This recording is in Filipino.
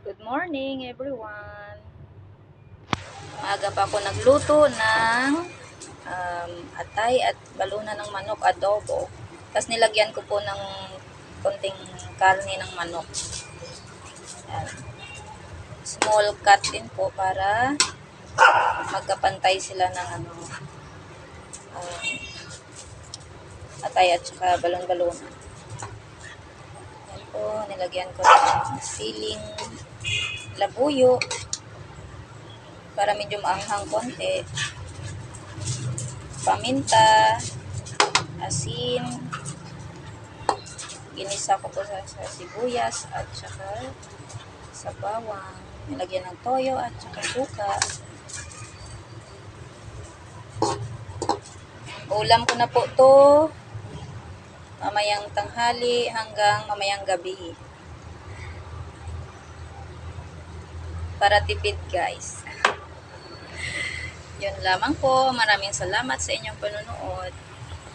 Good morning everyone. Maaga pa ako nagluto ng atay at baluna ng manok adobo. Tapos nilagyan ko po ng konting karne ng manok. Ayan. Small cut din po para magkapantay sila ng atay at saka balon-balona. Ayan po, nilagyan ko ng siling labuyo para medyo maanghang konti, paminta, asin, ginisa ko po sa sibuyas at saka sa bawang, nilagyan ng toyo at saka suka. Ulam ko na po to mamayang tanghali hanggang mamayang gabi para tipid guys. Yun lamang po. Maraming salamat sa inyong panonood.